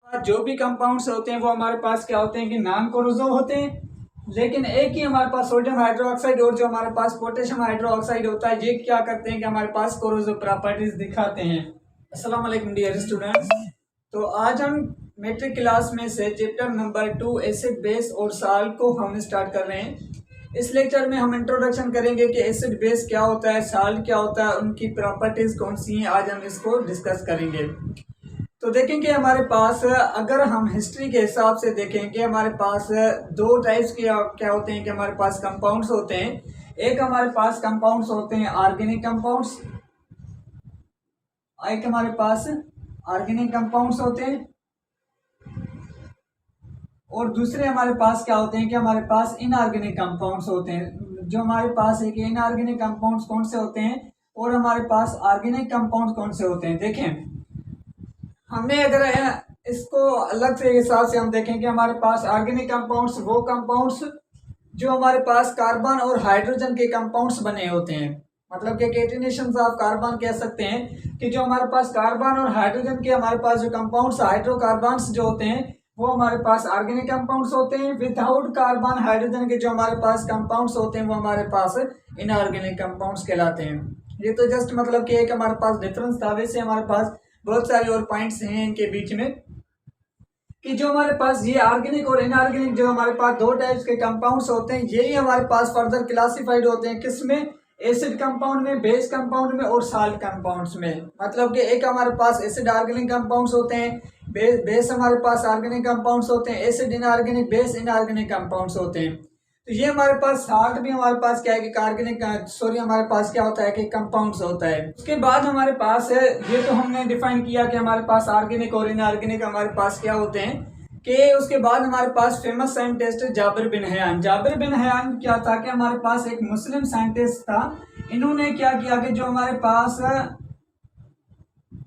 जो भी कंपाउंड्स होते हैं वो हमारे पास क्या होते हैं कि नॉन कोरोसिव होते हैं, लेकिन एक ही हमारे पास सोडियम हाइड्रोक्साइड और जो हमारे पास पोटेशियम हाइड्रोक्साइड होता है, ये क्या करते हैं कि हमारे पास कोरोसिव प्रॉपर्टीज दिखाते हैं। अस्सलाम वालेकुम डियर स्टूडेंट्स। तो आज हम मैट्रिक क्लास में से चैप्टर नंबर 2 एसिड बेस और साल्ट को हम स्टार्ट कर रहे हैं। इस लेक्चर में हम इंट्रोडक्शन करेंगे कि एसिड बेस क्या होता है, साल्ट क्या होता है, उनकी प्रॉपर्टीज कौन सी हैं। आज हम इसको डिस्कस करेंगे। तो देखेंगे हमारे पास अगर हम हिस्ट्री के हिसाब से देखें कि हमारे पास दो टाइप्स के क्या होते हैं कि हमारे पास कंपाउंड्स होते हैं। एक हमारे पास कंपाउंड्स होते हैं ऑर्गेनिक कंपाउंड्स, एक हमारे पास ऑर्गेनिक कंपाउंड्स होते हैं, और दूसरे हमारे पास क्या होते हैं कि हमारे पास इनऑर्गेनिक कंपाउंड्स होते हैं। जो हमारे पास है कि इनऑर्गेनिक कंपाउंड्स कौन से होते हैं और हमारे पास ऑर्गेनिक कंपाउंड्स कौन से होते हैं। देखें, हमें अगर इसको अलग से हिसाब से हम देखें कि हमारे पास ऑर्गेनिक कंपाउंड्स वो कंपाउंड्स जो हमारे पास कार्बन और हाइड्रोजन के कंपाउंड्स बने होते हैं, मतलब कि कैटिनेशंस ऑफ कार्बन कह सकते हैं कि जो हमारे पास कार्बन और हाइड्रोजन के हमारे पास जो कंपाउंड्स हाइड्रोकार्बन्स जो होते हैं वो हमारे पास ऑर्गेनिक कंपाउंड्स होते हैं। विदाउट कार्बन हाइड्रोजन के जो हमारे पास कंपाउंड्स होते हैं वो हमारे पास इनऑर्गेनिक कंपाउंड्स कहलाते हैं। ये तो जस्ट मतलब कि एक हमारे पास डिफरेंस था। वैसे हमारे पास बहुत सारे और पॉइंट्स हैं इनके बीच में कि जो हमारे पास ये ऑर्गेनिक और इनऑर्गेनिक जो हमारे पास दो टाइप्स के कंपाउंड्स होते हैं, यही हमारे पास फर्दर क्लासिफाइड होते हैं किसमें, एसिड कंपाउंड में, बेस कंपाउंड में और साल्ट कंपाउंड्स में। मतलब कि एक हमारे पास एसिड ऑर्गेनिक कंपाउंड्स होते हैं, बेस हमारे पास ऑर्गेनिक कंपाउंड्स होते हैं, acid inorganic, base inorganic compounds होते हैं। तो ये हमारे पास साल्ट भी हमारे पास क्या है कि ऑर्गेनिक हमारे पास क्या होता है कि कंपाउंड्स होता है। उसके बाद हमारे पास है, ये तो हमने डिफाइन किया कि हमारे पास ऑर्गेनिक और इनऑर्गेनिक हमारे पास क्या होते हैं कि उसके बाद हमारे पास famous scientist Jabir bin Hayyan. Jabir bin Hayyan क्या था कि हमारे पास एक मुस्लिम साइंटिस्ट था। इन्होंने क्या किया कि जो हमारे पास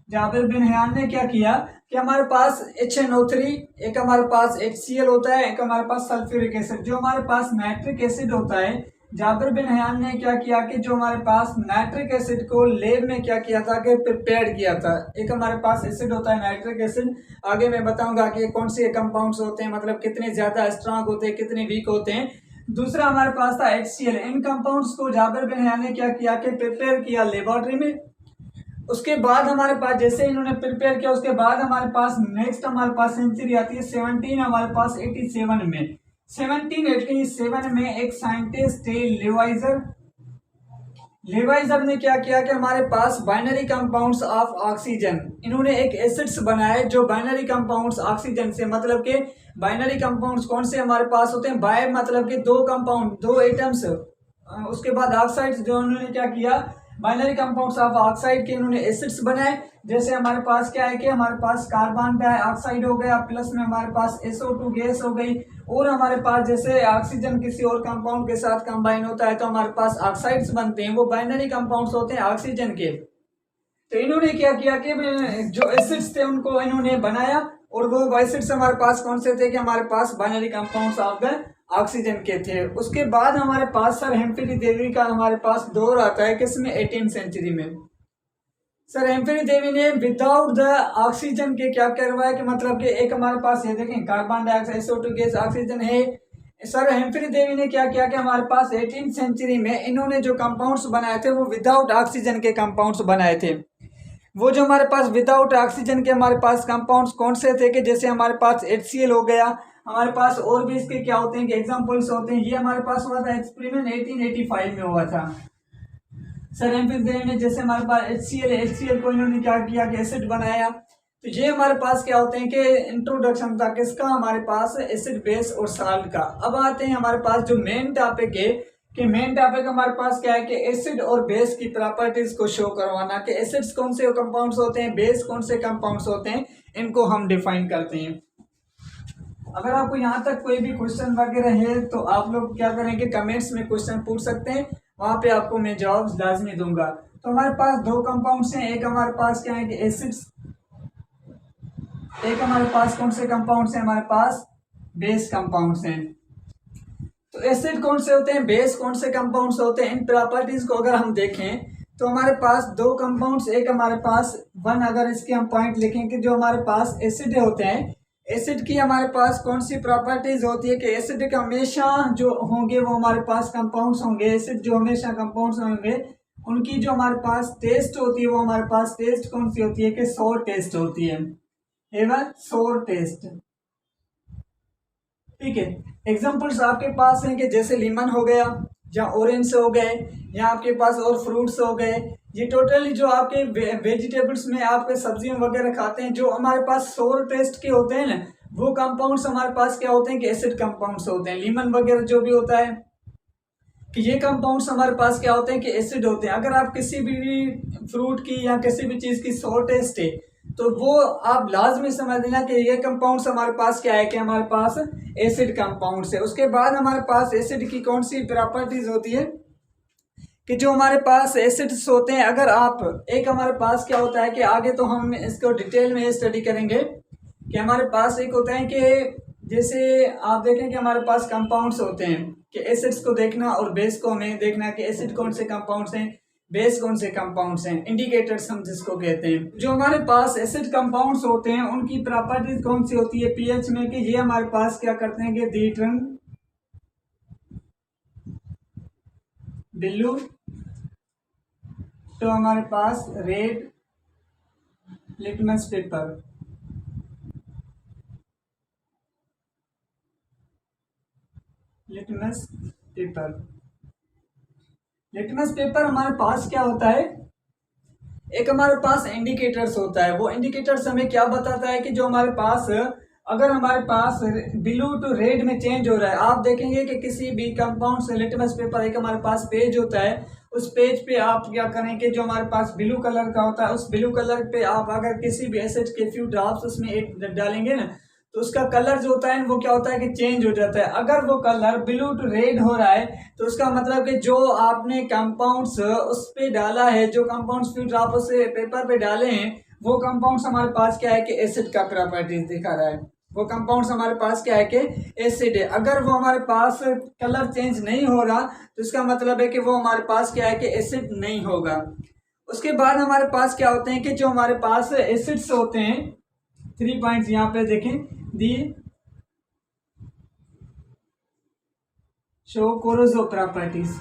जाबिर बिन हयान ने क्या किया कि हमारे पास HNO3, एक हमारे पास HCl होता है, एक हमारे पास सल्फ्यूरिक एसिड, जो हमारे पास नाइट्रिक एसिड होता है। जाबिर बिन हयान ने क्या किया कि जो हमारे पास नाइट्रिक एसिड को लैब में क्या किया था कि प्रिपेयर किया था। एक हमारे पास एसिड होता है नाइट्रिक एसिड, आगे मैं बताऊंगा कि कौन से कंपाउंड्स होते हैं, मतलब कितने ज्यादा स्ट्रांग होते हैं, कितने वीक होते हैं। दूसरा हमारे पास था HCl। इन कंपाउंड्स को जाबिर बिन हयान ने क्या किया कि प्रिपेयर किया लेबोरेटरी में। उसके बाद हमारे पास जैसे इन्होंने प्रिपेयर किया, उसके बाद हमारे पास नेक्स्ट हमारे पास सेंचुरी आती है 17 हमारे पास 87 में। 1787 में एक साइंटिस्ट थे लेवाइजर। लेवाइजर ने क्या किया कि हमारे पास बाइनरी कंपाउंड्स ऑफ ऑक्सीजन, इन्होंने एक एसिड्स बनाए जो बाइनरी कंपाउंड्स ऑक्सीजन से, मतलब के बाइनरी कंपाउंड्स कौन से हमारे पास होते हैं, बाय मतलब के दो कंपाउंड, दो एटम्स। उसके बाद ऑक्साइड्स जो उन्होंने क्या किया, बाइनरी कंपाउंड्स ऑफ ऑक्साइड के इन्होंने एसिड्स बनाए। जैसे हमारे पास क्या है कि हमारे पास कार्बन डाइऑक्साइड हो गया, प्लस में हमारे पास SO2 गैस हो गई, और हमारे पास जैसे ऑक्सीजन किसी और कंपाउंड के साथ कंबाइन होता है तो हमारे पास ऑक्साइड्स बनते हैं, वो बाइनरी कंपाउंड्स होते हैं ऑक्सीजन के। तो इन्होंने क्या किया कि जो एसिड्स थे उनको इन्होंने बनाया, और वो एसिड्स हमारे पास कौन से थे कि हमारे पास binary compounds of the oxygen के थे। उसके बाद हमारे पास सर हेम्फ्री डेवी का हमारे पास दौर आता है किसमें, 18th सेंचुरी में। सर हेम्फ्री डेवी ने विदाउट द ऑक्सीजन के क्या करवाया कि मतलब कि एक हमारे पास ये देखें carbon dioxide, SO2 gas, oxygen है। सर हेम्फ्री डेवी ने क्या किया कि हमारे पास 18th सेंचुरी में इन्होंने जो कंपाउंड्स बनाए थे वो विदाउट ऑक्सीजन के कंपाउंड्स बनाए थे। वो जो हमारे पास विदाउट ऑक्सीजन के हमारे पास कंपाउंड्स कौन से थे कि जैसे हमारे पास HCl हो गया, हमारे पास और भी इसके क्या होते हैं कि एग्जांपल्स होते हैं। ये हमारे पास हुआ था एक्सपेरिमेंट 1885 में हुआ था। सर एम्फिल ने जैसे हमारे पास HCl को इन्होंने क्या किया कि एसिड बनाया। तो ये हमारे पास क्या होते हैं कि इंट्रोडक्शन था किसका, हमारे पास एसिड, बेस और साल्ट का। अब आते हैं हमारे पास जो मेन टॉपिक है कि मेन टॉपिक हमारे पास क्या है कि एसिड और बेस की प्रॉपर्टीज को शो करवाना, कि एसिड्स कौन से कंपाउंड्स होते हैं, बेस कौन से कंपाउंड्स होते हैं, इनको हम डिफाइन करते हैं। अगर आपको यहाँ तक कोई भी क्वेश्चन वगैरह है तो आप लोग क्या करेंगे, कमेंट्स में क्वेश्चन पूछ सकते हैं, वहां पे आपको मैं जवाब लाजमी दूंगा। तो हमारे पास दो कंपाउंड्स हैं, एक हमारे पास क्या है कि एसिड्स, एक हमारे पास कौन से कंपाउंड्स हैं, हमारे पास बेस कंपाउंड्स हैं। तो एसिड कौन से होते हैं, बेस कौन से कंपाउंड्स होते हैं, इन प्रॉपर्टीज को अगर हम देखें तो हमारे पास दो कंपाउंड्स, एक हमारे पास वन, अगर इसके हम पॉइंट लिखें कि जो हमारे पास एसिड होते हैं एसिड की हमारे पास कौन सी प्रॉपर्टीज होती है कि एसिड के हमेशा जो होंगे वो हमारे पास कंपाउंड्स होंगे, एसिड जो हमेशा कंपाउंड्स होंगे उनकी जो हमारे पास टेस्ट होती है वो हमारे पास टेस्ट कौन सी होती है कि सोर टेस्ट होती है, एवर सोर टेस्ट। ठीक है, एग्जांपल्स आपके पास हैं कि जैसे लीमन हो गया या ऑरेंज हो गए या आपके पास और फ्रूट्स हो गए, ये टोटली जो आपके वेजिटेबल्स में आपके सब्जियां वगैरह खाते हैं जो हमारे पास सोर टेस्ट के होते हैं ना, वो कंपाउंड्स हमारे पास क्या होते हैं कि एसिड कंपाउंड्स होते हैं। लीमन वगैरह जो भी होता है कि ये कंपाउंड्स हमारे पास क्या होते हैं कि एसिड होते हैं। अगर आप किसी भी फ्रूट की या किसी भी चीज़ की सोर टेस्ट है तो वो आप लाजमी समझ लेना कि ये कंपाउंड्स हमारे पास क्या है कि हमारे पास एसिड कंपाउंड्स है। उसके बाद हमारे पास एसिड की कौन सी प्रॉपर्टीज होती है कि जो हमारे पास एसिड्स होते हैं, अगर आप एक हमारे पास क्या होता है कि आगे तो हम इसको डिटेल में स्टडी करेंगे कि हमारे पास एक होता है कि जैसे आप देखें कि हमारे पास कंपाउंड्स होते हैं कि एसिड्स को देखना और बेस को हमें देखना कि एसिड कौन से कंपाउंड्स हैं, बेस कौन से कंपाउंड्स हैं, इंडिकेटर्स हम जिसको कहते हैं। जो हमारे पास एसिड कंपाउंड्स होते हैं उनकी प्रॉपर्टीज कौन सी होती है पीएच में कि ये हमारे पास क्या करते हैं कि दी टर्न ब्लू तो हमारे पास red litmus paper. Litmus paper, litmus paper हमारे पास क्या होता है, एक हमारे पास इंडिकेटर्स होता है। वो इंडिकेटर्स हमें क्या बताता है कि जो हमारे पास अगर हमारे पास ब्लू टू रेड में चेंज हो रहा है, आप देखेंगे कि किसी भी कंपाउंड से लिटमस पेपर एक हमारे पास पेज होता है, उस पेज पे आप क्या करें कि जो हमारे पास ब्लू कलर का होता है उस ब्लू कलर पे आप अगर किसी भी एसिड के फ्यू ड्रॉप्स उसमें एक डालेंगे ना तो उसका कलर जो होता है वो क्या होता है कि चेंज हो जाता है। अगर वो कलर ब्लू टू रेड हो रहा है तो उसका मतलब कि जो आपने कंपाउंड्स उस पे डाला है, जो कंपाउंड्स फ्यू ड्रॉप उस पेपर पे डाले हैं वो कंपाउंड्स हमारे पास क्या है कि एसिड का प्रॉपर्टीज दिखा रहा है। वो कंपाउंड्स हमारे पास क्या है कि एसिड है। अगर वो हमारे पास कलर चेंज नहीं हो रहा तो इसका मतलब है कि वो हमारे पास क्या है कि एसिड नहीं होगा। उसके बाद हमारे पास क्या होते हैं कि जो हमारे पास एसिड्स होते हैं, 3 पॉइंट्स यहाँ पे देखें दी शो कोरोजो प्रॉपर्टीज।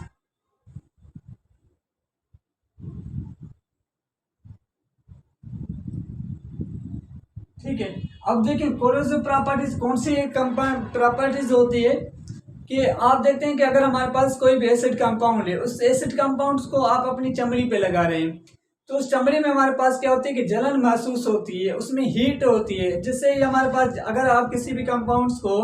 ठीक है, अब देखिए कोरोसिव प्रॉपर्टीज कौन सी प्रॉपर्टीज होती है कि आप देखते हैं कि अगर हमारे पास कोई भी एसिड कंपाउंड है, उस एसिड कंपाउंड्स को आप अपनी चमड़ी पे लगा रहे हैं तो उस चमड़ी में हमारे पास क्या होती है कि जलन महसूस होती है, उसमें हीट होती है, जिससे हमारे पास अगर आप किसी भी कंपाउंड्स को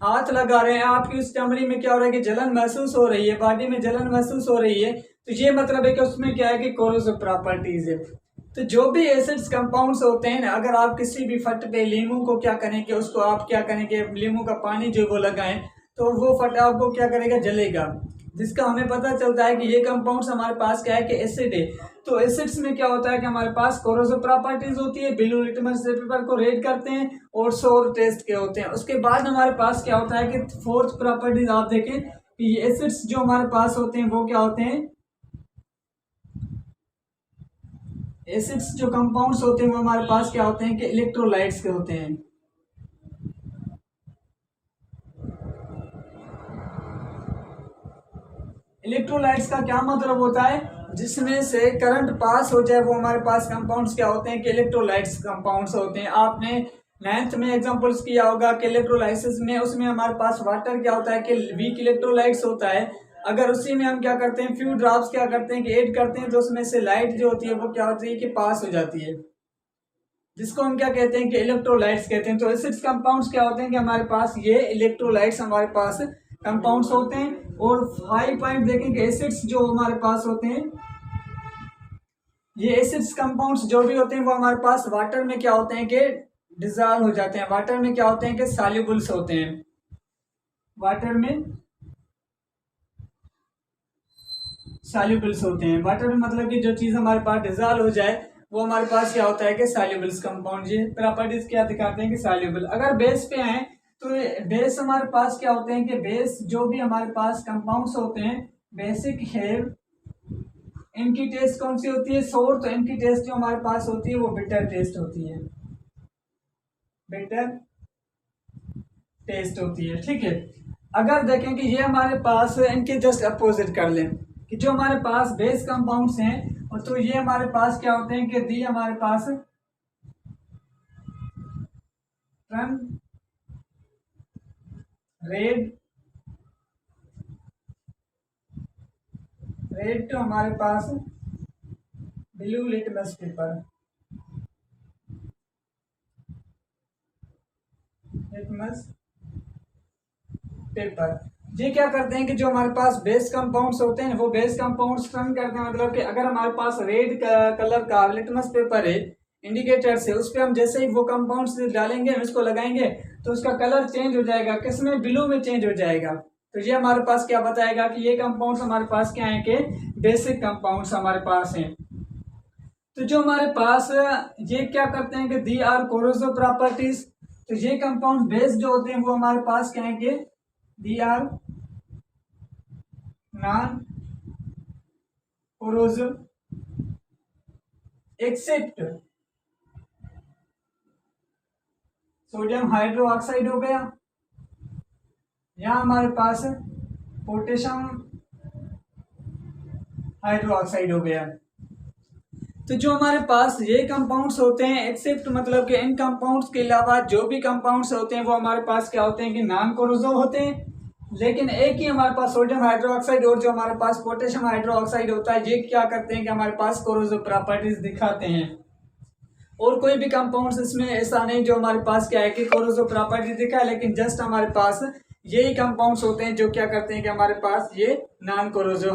हाथ लगा रहे हैं आपकी उस चमड़ी में क्या हो रहा है कि जलन महसूस हो रही है, बॉडी में जलन महसूस हो रही है, तो ये मतलब है कि उसमें क्या है कि कोरोसिव प्रॉपर्टीज है। तो जो भी एसिड्स कंपाउंड्स होते हैं ना, अगर आप किसी भी फट पे लीमू को क्या करें कि उसको आप क्या करें कि लीमू का पानी जो वो लगाएं तो वो फट आपको क्या करेगा, जलेगा, जिसका हमें पता चलता है कि ये कंपाउंड्स हमारे पास क्या है कि एसिड है। तो एसिड्स में क्या होता है कि हमारे पास कोरोसिव प्रॉपर्टीज होती है, ब्लू लिटमस पेपर को रेड करते हैं और सोर टेस्ट के होते हैं। उसके बाद हमारे पास क्या होता है कि फोर्थ प्रॉपर्टीज आप देखें कि ये एसिड्स जो हमारे पास होते हैं वो क्या होते हैं, एसिड्स जो कंपाउंड्स होते हैं वो हमारे पास क्या होते हैं कि इलेक्ट्रोलाइट्स के होते हैं। इलेक्ट्रोलाइट्स का क्या मतलब होता है, जिसमें से करंट पास हो जाए वो हमारे पास कंपाउंड्स क्या होते हैं कि इलेक्ट्रोलाइट्स कंपाउंड्स होते हैं। आपने 9th में एग्जांपल्स किया होगा कि इलेक्ट्रोलाइसिस में उसमें हमारे पास वाटर क्या होता है कि वीक इलेक्ट्रोलाइट्स होता है। अगर उसी में हम क्या करते हैं फ्यू ड्रॉप्स क्या करते हैं कि ऐड करते हैं तो उसमें से लाइट जो होती है वो क्या होती है कि पास हो जाती है, जिसको हम क्या कहते हैं कि इलेक्ट्रोलाइट्स कहते हैं। तो एसिड्स कंपाउंड्स क्या होते हैं कि हमारे पास ये इलेक्ट्रोलाइट्स हमारे पास कंपाउंड्स होते हैं। और 5 पॉइंट देखेंगे एसिड्स जो हमारे पास होते हैं, ये एसिड्स कंपाउंड्स जो भी होते हैं वो हमारे पास वाटर में क्या होते हैं कि डिजॉल्व हो जाते हैं, वाटर में क्या होते हैं कि सॉल्युबल्स होते हैं, वाटर में सॉल्युबल्स होते हैं। वाटर में मतलब कि जो चीज़ हमारे पास डिजॉल्व हो जाए वो हमारे पास क्या होता है कि सॉल्युबल्स कंपाउंड। ये प्रॉपर्टीज क्या दिखाते हैं कि सॉल्युबल। अगर बेस पे आए तो बेस हमारे पास क्या होते हैं कि बेस जो भी हमारे पास कंपाउंड्स होते हैं बेसिक है, इनकी टेस्ट कौन सी होती है, सोर। तो इनकी टेस्ट जो हमारे पास होती है वो बिटर टेस्ट होती है, बिटर टेस्ट होती है। ठीक है, अगर देखें कि ये हमारे पास इनके जस्ट अपोजिट कर लें कि जो हमारे पास बेस कंपाउंड्स हैं और तो ये हमारे पास क्या होते हैं कि दी हमारे पास रेड रेड तो हमारे पास blue litmus paper, litmus paper ये क्या करते हैं कि जो हमारे पास बेस कंपाउंड्स होते हैं वो बेस कंपाउंड्स टर्न करते हैं। मतलब कि अगर हमारे पास रेड कलर का लिटमस पेपर है इंडिकेटर से, उस पर हम जैसे ही वो कंपाउंड्स डालेंगे इसको लगाएंगे तो उसका कलर चेंज हो जाएगा, किसमें, ब्लू में चेंज हो जाएगा। तो ये हमारे पास क्या बताएगा कि ये कंपाउंड्स हमारे पास क्या है कि बेसिक कंपाउंड्स हमारे पास हैं। तो जो हमारे पास ये क्या करते हैं कि दी आर कोरोसिव प्रॉपर्टीज, तो ये कंपाउंड बेस जो होते हैं वो हमारे पास क्या है कि they are non corrosive except sodium hydroxide हो गया, यहाँ हमारे पास पोटेशियम हाइड्रोक्साइड हो गया। तो जो हमारे पास ये कंपाउंड्स होते हैं एक्सेप्ट मतलब कि इन कंपाउंड्स के अलावा जो भी कंपाउंड्स होते हैं वो हमारे पास क्या होते हैं कि नॉन कोरोसिव होते हैं। लेकिन एक ही हमारे पास सोडियम हाइड्रोक्साइड और जो हमारे पास पोटेशियम हाइड्रोक्साइड होता है ये क्या करते हैं कि हमारे पास कोरोसिव प्रॉपर्टीज दिखाते हैं। और कोई भी कंपाउंड्स इसमें ऐसा नहीं जो हमारे पास क्या है कि कोरोसिव प्रॉपर्टी दिखा है, लेकिन जस्ट हमारे पास यही कंपाउंड्स होते हैं जो क्या करते हैं कि हमारे पास ये नॉन कोरोसिव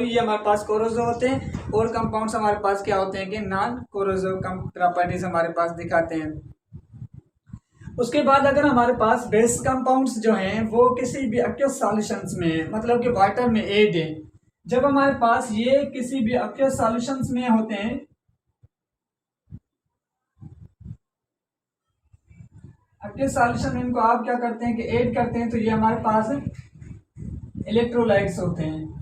ये हमारे पास कोरोसिव होते हैं और कंपाउंड्स हमारे पास क्या होते हैं कि नॉन कोरोसिव प्रॉपर्टीज हमारे पास दिखाते हैं। उसके बाद अगर हमारे पास बेस कंपाउंड्स जो हैं वो किसी भी एक्वस सॉल्यूशंस में है, मतलब कि वाटर में एड है, जब हमारे पास ये किसी भी एक्वस सॉल्यूशंस में होते हैं, एक्वस सॉल्यूशन इनको आप क्या करते हैं कि ऐड करते हैं, तो ये हमारे पास इलेक्ट्रोलाइट्स होते हैं।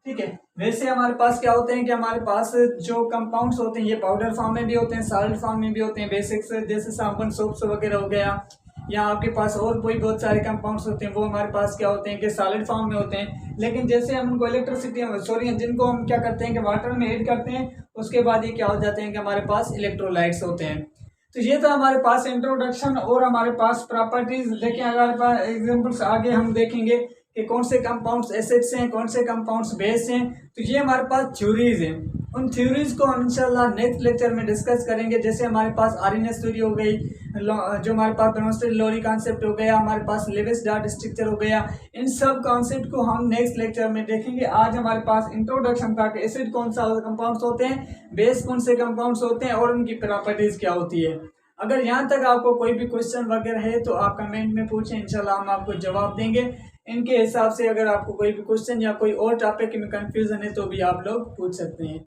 ठीक है, वैसे हमारे पास क्या होते हैं कि हमारे पास जो कंपाउंड्स होते हैं ये पाउडर फॉर्म में भी होते हैं, सॉलिड फॉर्म में भी होते हैं, बेसिक्स जैसे साबुन सोप्स वगैरह हो गया, या आपके पास और कोई बहुत सारे कंपाउंड्स होते हैं वो हमारे पास क्या होते हैं कि सॉलिड फॉर्म में होते हैं। लेकिन जैसे हम उनको जिनको हम क्या करते हैं कि वाटर में ऐड करते हैं, उसके बाद ये क्या हो जाते हैं कि हमारे पास इलेक्ट्रोलाइट्स होते हैं। तो ये था हमारे पास इंट्रोडक्शन और हमारे पास प्रॉपर्टीज। देखिए हमारे पास एग्जांपल्स आगे हम देखेंगे कि कौन से कंपाउंड्स एसिड्स हैं, कौन से कंपाउंड्स बेस हैं। तो ये हमारे पास थ्योरीज हैं, उन थ्योरीज को हम इंशाल्लाह नेक्स्ट लेक्चर में डिस्कस करेंगे। जैसे हमारे पास आरएनएस थ्योरी हो गई, जो हमारे पास ब्रोंस्टेड लोरी कॉन्सेप्ट हो गया, हमारे पास लेविस डॉट स्ट्रक्चर हो गया, इन सब कॉन्सेप्ट को हम नेक्स्ट लेक्चर में देखेंगे। आज हमारे पास इंट्रोडक्शन था कि एसिड कौन सा कंपाउंड्स होते हैं, बेस कौन से कंपाउंड्स होते हैं और उनकी प्रॉपर्टीज क्या होती है। अगर यहाँ तक आपको कोई भी क्वेश्चन वगैरह है तो आप कमेंट में पूछें, इंशाल्लाह हम आपको जवाब देंगे। इनके हिसाब से अगर आपको कोई भी क्वेश्चन या कोई और टॉपिक में कंफ्यूजन है तो भी आप लोग पूछ सकते हैं।